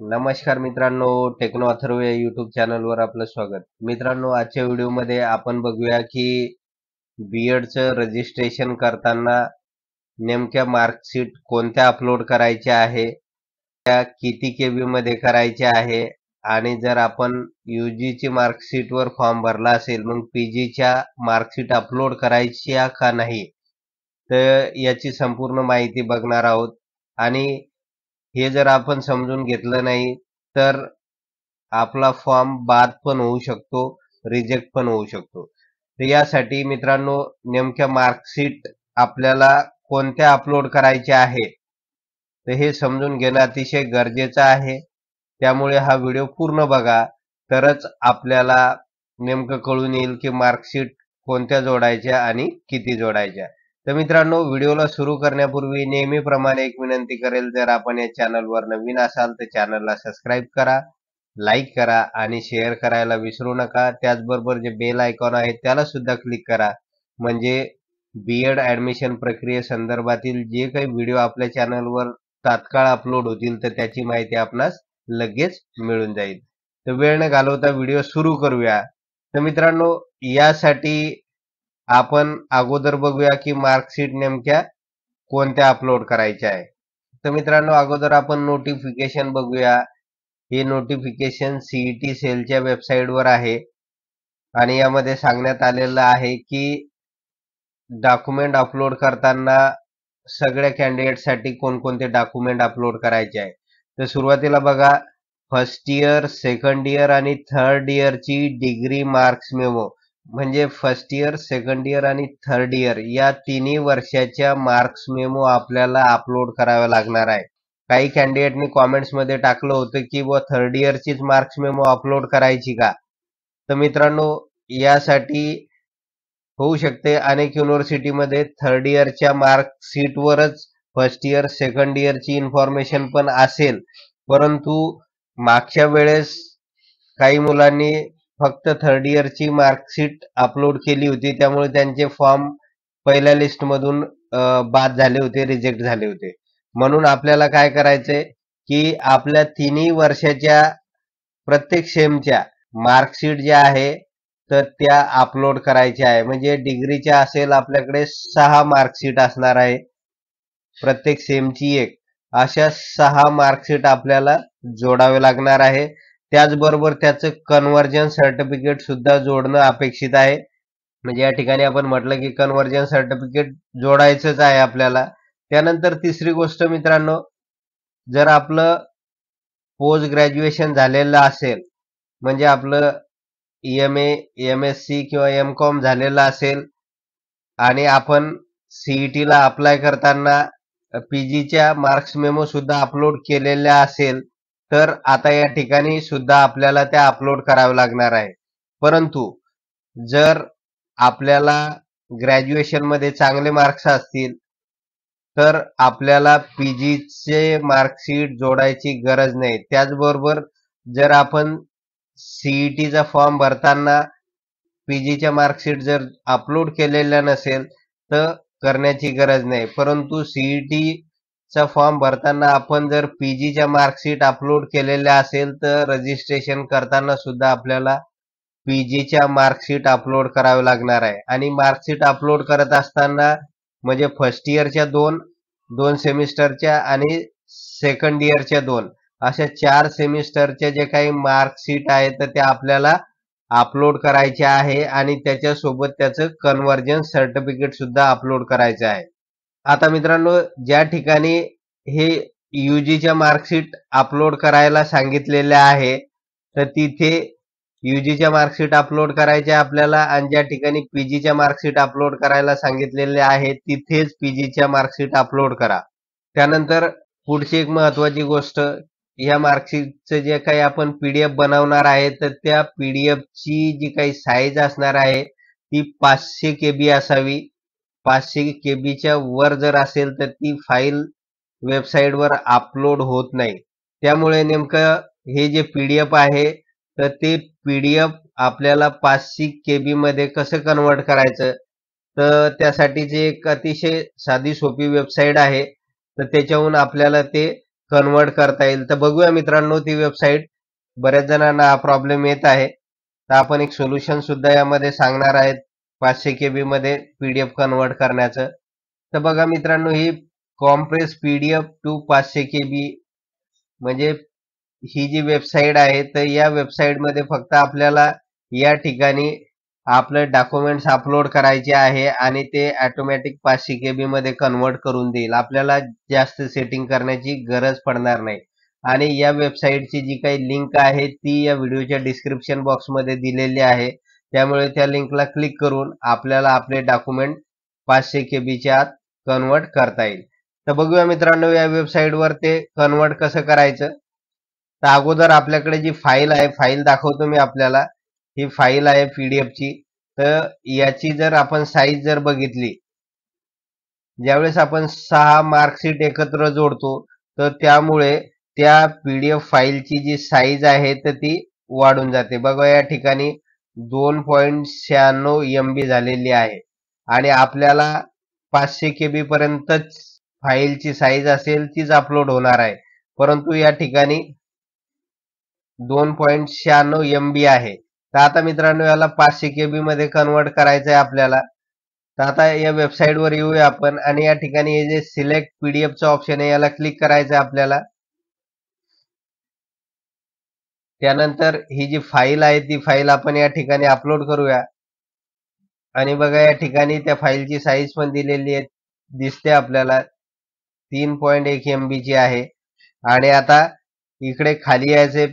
नमस्कार मित्रांनो, टेक्नो अथर्व या यूट्यूब चॅनलवर आपलं स्वागत. मित्रांनो, आजच्या व्हिडिओमध्ये आपण बघूया की बीएडचं रजिस्ट्रेशन करताना नेमक्या मार्कशीट कोणत्या अपलोड करायच्या आहे, त्या किती केबी मध्ये करायच्या आहे, आणि जर आपण यूजीची मार्कशीटवर फॉर्म भरला असेल मग पीजीच्या मार्कशीट अपलोड करायच्या का नाही, तर याची संपूर्ण माहिती बघणार आहोत. आणि हे जर आपण समजून घेतलं नाही तर आपला फॉर्म बाद पण होऊ शकतो, रिजेक्ट पण होऊ शकतो. तर यासाठी मित्रांनो, नेमक्या मार्कशीट आपल्याला कोणत्या अपलोड करायच्या आहे तर हे समजून घेणं अतिशय गरजेचं आहे. त्यामुळे हा व्हिडिओ पूर्ण बघा, तरच आपल्याला नेमकं कळून येईल की मार्कशीट कोणत्या जोडायच्या आणि किती जोडायच्या. तर मित्रांनो, व्हिडिओला सुरू करण्यापूर्वी नेहमीप्रमाणे एक विनंती करेल, जर आपण या चॅनलवर नवीन असाल तर चॅनलला सबस्क्राईब करा, लाईक करा आणि शेअर करायला विसरू नका. त्याचबरोबर जे बेल आयकॉन आहे त्याला सुद्धा क्लिक करा, म्हणजे बीएड ऍडमिशन प्रक्रियेसंदर्भातील जे काही व्हिडिओ आपल्या चॅनलवर तात्काळ अपलोड होतील तर त्याची माहिती आपणास लगेच मिळून जाईल. तर वेळ न घालवता व्हिडिओ सुरू करूया. तर मित्रांनो, यासाठी आपण अगोदर बघूया की मार्कशीट नेमक्या कोणत्या अपलोड करायच्या आहे. तर मित्रांनो, अगोदर आपण नोटिफिकेशन बघूया. हे नोटिफिकेशन सीईटी सेलच्या वेबसाईटवर आहे आणि यामध्ये सांगण्यात आलेलं आहे की डॉक्युमेंट अपलोड करताना सगळ्या कॅन्डिडेटसाठी कोणकोणते डॉक्युमेंट अपलोड करायचे आहे. तर सुरुवातीला बघा, फर्स्ट इयर, सेकंड इयर आणि थर्ड इयरची डिग्री मार्क्स मेमो, म्हणजे फर्स्ट इयर, सेकंड इयर आणि थर्ड इयर या तिन्ही वर्षाच्या मार्क्स मेमो आपल्याला अपलोड कराव्या लागणार आहे. काही कॅन्डिडेटनी कॉमेंट्समध्ये टाकलं होतं की व थर्ड इयरचीच मार्क्स मेमो अपलोड करायची का. तर मित्रांनो, यासाठी होऊ शकते अनेक युनिव्हर्सिटीमध्ये थर्ड इयरच्या मार्कशीटवरच फर्स्ट इयर, सेकंड इयरची इन्फॉर्मेशन पण असेल, परंतु मागच्या वेळेस काही मुलांनी फक्त थर्ड इयरची मार्कशीट अपलोड केली होती, त्यामुळे त्यांचे फॉर्म पहिल्या लिस्टमधून बाद झाले होते, रिजेक्ट झाले होते. म्हणून आपल्याला काय करायचंय की आपल्या तिन्ही वर्षाच्या प्रत्येक सेमच्या मार्कशीट ज्या आहे तर त्या अपलोड करायच्या आहे. म्हणजे डिग्रीच्या असेल आपल्याकडे 6 मार्कशीट असणार आहे, प्रत्येक सेमची एक, अशा 6 मार्कशीट आपल्याला जोडावे लागणार आहे. त्याचबरोबर त्याचं कन्व्हर्जन सर्टिफिकेट सुद्धा जोडणं अपेक्षित आहे. म्हणजे या ठिकाणी आपण म्हटलं की कन्व्हर्जन सर्टिफिकेट जोडायचंच आहे आपल्याला. त्यानंतर तिसरी गोष्ट मित्रांनो, जर आपलं पोस्ट ग्रॅज्युएशन झालेलं असेल, म्हणजे आपलं एम-ए, एम-एस-सी किंवा एम-कॉम झालेलं असेल आणि आपण सीईटीला अप्लाय करताना पीजीच्या मार्क्स मेमो सुद्धा अपलोड केलेल्या असेल, तर आता या ठिकाणी सुद्धा आपल्याला त्या अपलोड कराव्या लागणार आहे. परंतु जर आपल्याला ग्रॅज्युएशनमध्ये चांगले मार्क्स असतील तर आपल्याला पीजीचे मार्कशीट जोडायची गरज नाही. त्याचबरोबर जर आपण सीईटीचा फॉर्म भरताना पीजीच्या मार्कशीट जर अपलोड केलेल्या नसेल तर करण्याची गरज नाही. परंतु सीईटीचा फॉर्म भरताना आपण जर पीजीच्या मार्कशीट अपलोड केलेल्या असेल तर रजिस्ट्रेशन करताना सुद्धा आपल्याला पीजीच्या मार्कशीट अपलोड करावे लागणार आहे. आणि मार्कशीट अपलोड करत असताना म्हणजे फर्स्ट इयरच्या दोन सेमिस्टरच्या आणि सेकंड इयरच्या 2, अशा 4 सेमिस्टरच्या जे काही मार्कशीट आहेत तर त्या आपल्याला अपलोड करायचे आहे आणि त्याच्यासोबत त्याचं कन्व्हर्जन सर्टिफिकेट सुद्धा अपलोड करायचं आहे. आता मित्रांनो, ज्या ठिकाणी हे यूजीच्या मार्कशीट अपलोड करायला सांगितलेले आहे तर तिथे यूजीच्या मार्कशीट अपलोड करायच्या आपल्याला, आणि ज्या ठिकाणी पीजीच्या मार्कशीट अपलोड करायला सांगितलेले आहे तिथेच पीजीच्या मार्कशीट अपलोड करा. त्यानंतर पुढची एक महत्वाची गोष्ट, या मार्कशीटचं जे काही आपण पीडीएफ बनवणार आहे तर त्या पीडीएफची जी काही साईज असणार आहे ती 500 केबी असावी. 500 केबीच्या वर जर असेल तर ती फाईल वेबसाईटवर अपलोड होत नाही. त्यामुळे नेमकं हे जे पीडीएफ आहे तर ते पीडीएफ आपल्याला 500 केबी मध्ये कसं कन्वर्ट करायचं, तर त्यासाठीची एक अतिशय साधी सोपी वेबसाईट आहे. तर त्याच्याहून आपल्याला ते कन्वर्ट करता येईल. तर बघूया मित्रांनो ती वेबसाईट. बऱ्याच जणांना हा प्रॉब्लेम येत आहे. तर आपण एक सोल्युशन सुद्धा यामध्ये सांगणार आहेत 500 KB मध्ये पीडीएफ कन्वर्ट करण्याचं. तर बघा मित्रांनो, ही कॉम्प्रेस पीडीएफ टू 500 KB म्हणजे ही जी वेबसाईट आहे, तर या वेबसाईटमध्ये फक्त आपल्याला या ठिकाणी आपलं डॉक्युमेंट्स अपलोड करायचे आहे आणि ते ऑटोमॅटिक 500 KB मध्ये कन्वर्ट करून देईल. आपल्याला जास्त सेटिंग करण्याची गरज पडणार नाही. आणि या वेबसाईटची जी काही लिंक आहे ती या व्हिडिओच्या डिस्क्रिप्शन बॉक्समध्ये दिलेली आहे. त्यामुळे त्या लिंकला क्लिक करून आपल्याला आपले डॉक्युमेंट 500 KBच्या आत कन्वर्ट करता येईल. तर बघूया मित्रांनो या वेबसाईटवर ते कन्वर्ट कसं करायचं. तर अगोदर आपल्याकडे जी फाईल आहे, फाईल दाखवतो मी आपल्याला. ही फाईल आहे पीडीएफची. तर याची जर आपण साईज जर बघितली, ज्यावेळेस आपण 6 मार्कशीट एकत्र जोडतो, तर त्यामुळे त्या पीडीएफ फाईलची जी साईज आहे तर ती वाढून जाते. बघा या ठिकाणी 2.96 MB झालेली आहे आणि आपल्याला 500 KB पर्यंतच फाईलची साईज असेल तीच अपलोड होणार आहे. परंतु या ठिकाणी 2.96 MB आहे. तर आता मित्रांनो याला 500 KB मध्ये कन्वर्ट करायचं आहे आपल्याला. तर आता या वेबसाईटवर येऊया आपण आणि या ठिकाणी हे जे सिलेक्ट पीडीएफचं ऑप्शन आहे याला क्लिक करायचं आहे आपल्याला. त्यानंतर ही जी फाईल आहे ती फाईल आपण या ठिकाणी अपलोड करूया आणि बघा या ठिकाणी त्या फाईलची साईज पण दिलेली आहे, दिसते आपल्याला 3.1 MB ची आहे. आणि आता इकडे खाली यायचे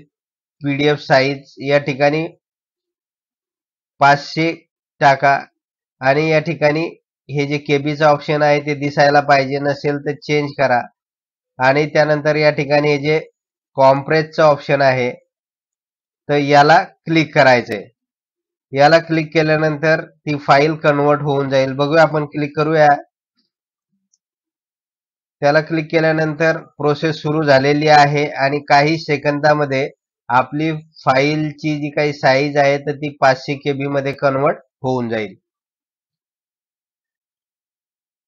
पीडीएफ साईज या ठिकाणी 500 टाका आणि या ठिकाणी हे जे केबीचं ऑप्शन आहे ते दिसायला पाहिजे, नसेल तर चेंज करा. आणि त्यानंतर या ठिकाणी हे जे कॉम्प्रेसचं ऑप्शन आहे तर याला क्लिक करायचंय. याला क्लिक केल्यानंतर ती फाईल कन्वर्ट होऊन जाईल. बघूया आपण क्लिक करूया. त्याला क्लिक केल्यानंतर प्रोसेस सुरू झालेली आहे आणि काही सेकंदामध्ये आपली फाईलची जी काही साईज आहे तर ती 500 KB मध्ये कन्वर्ट होऊन जाईल.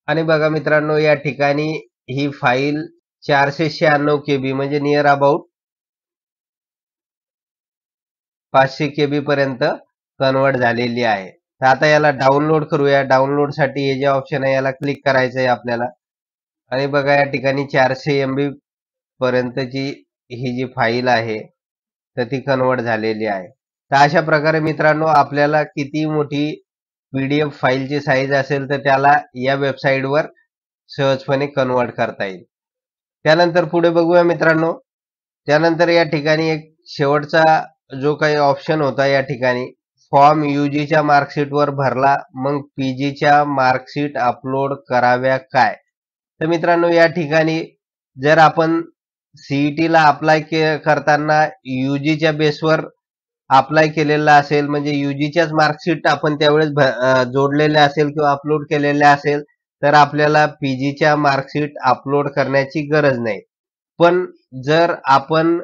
आणि बघा मित्रांनो या ठिकाणी ही फाईल 496 KB म्हणजे नियर अबाउट 500 KB पर्यंत कन्वर्ट झालेली आहे. तर आता याला डाउनलोड करूया. डाउनलोडसाठी हे जे ऑप्शन आहे याला क्लिक करायचं आहे आपल्याला. आणि बघा या ठिकाणी 400 MB पर्यंतची ही जी फाईल आहे तर ती कन्वर्ट झालेली आहे. तर अशा प्रकारे मित्रांनो आपल्याला किती मोठी पीडीएफ फाईलची साईज असेल तर त्याला या वेबसाईटवर सहजपणे कन्वर्ट करता येईल. त्यानंतर पुढे बघूया मित्रांनो. त्यानंतर या ठिकाणी एक शेवटचा जो काही ऑप्शन होता या ठिकाणी फॉर्म यूजीच्या मार्कशीटवर भरला, मग पीजीच्या मार्कशीट अपलोड कराव्या काय? तर मित्रांनो या ठिकाणी जर आपण सीईटीला अप्लाय करताना यूजीच्या बेसवर अप्लाय केलेला असेल, म्हणजे यूजीच्याच मार्कशीट आपण त्यावेळेस जोडलेल्या असेल किंवा अपलोड केलेल्या असेल, तर आपल्याला पीजीच्या मार्कशीट अपलोड करण्याची गरज नाही. पण जर आपण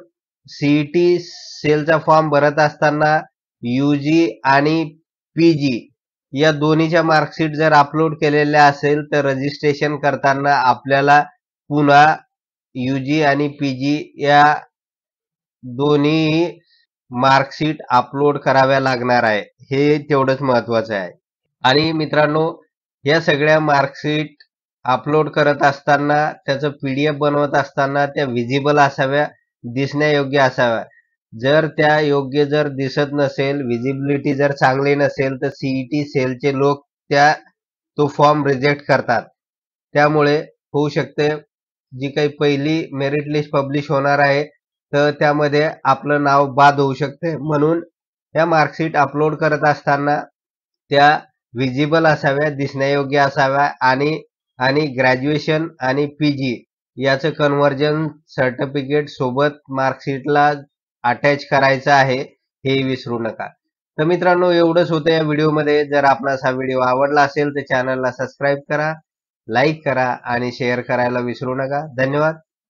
सीईटी सेलचा फॉर्म भरत असताना यूजी आणि पीजी या दोन्हीच्या मार्कशीट जर अपलोड केलेल्या असेल तर रजिस्ट्रेशन करताना आपल्याला पुन्हा यूजी आणि पीजी या दोन्ही मार्कशीट अपलोड कराव्या लागणार आहे. हे तेवढंच महत्वाचं आहे. आणि मित्रांनो या सगळ्या मार्कशीट अपलोड करत असताना त्याचं पीडीएफ बनवत असताना त्या विजिबल असाव्या, दिसण्यायोग्य असाव्या. जर त्या योग्य जर दिसत नसेल, विजिबिलिटी जर चांगली नसेल तर सीईटी सेलचे लोक तो फॉर्म रिजेक्ट करतात. त्यामुळे होऊ शकते जी काही पहिली मेरिट लिस्ट पब्लिश होणार आहे तर त्यामध्ये आपलं नाव बाद होऊ शकते. म्हणून या मार्कशीट अपलोड करत असताना त्या विजिबल असाव्या, दिसण्यायोग्य असाव्या आणि ग्रॅज्युएशन आणि पीजी याचं कन्व्हर्जन सर्टिफिकेट सोबत मार्कशीटला अटॅच करायचं आहे, हे विसरू नका. तर मित्रांनो एवढंच होतं या व्हिडिओमध्ये. जर आपणास हा व्हिडिओ आवडला असेल तर चॅनलला सबस्क्राईब करा, लाईक करा आणि शेअर करायला विसरू नका. धन्यवाद.